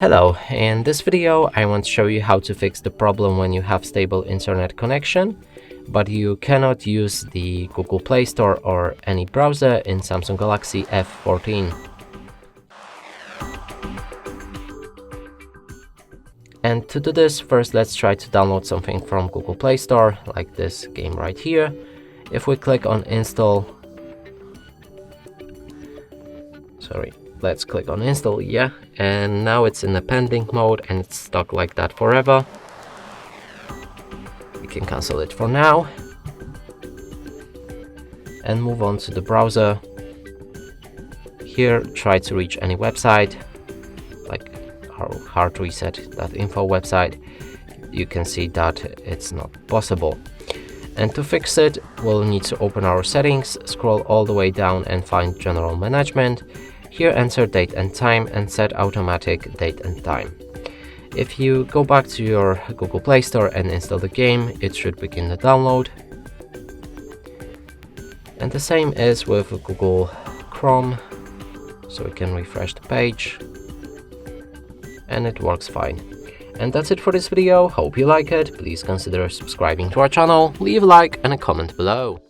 Hello, in this video I want to show you how to fix the problem when you have stable internet connection, but you cannot use the Google Play Store or any browser in Samsung Galaxy F14. And to do this, first let's try to download something from Google Play Store, like this game right here. If we click on install, let's click on install, and now it's in the pending mode and it's stuck like that forever. We can cancel it for now and move on to the browser. Here, try to reach any website, like our HardReset.Info website. You can see that it's not possible. And to fix it, we'll need to open our settings, scroll all the way down and find General Management. Here enter date and time and set automatic date and time. If you go back to your Google Play Store and install the game, it should begin the download. And the same is with Google Chrome, so we can refresh the page and it works fine. And that's it for this video. Hope you like it. Please consider subscribing to our channel, leave a like and a comment below.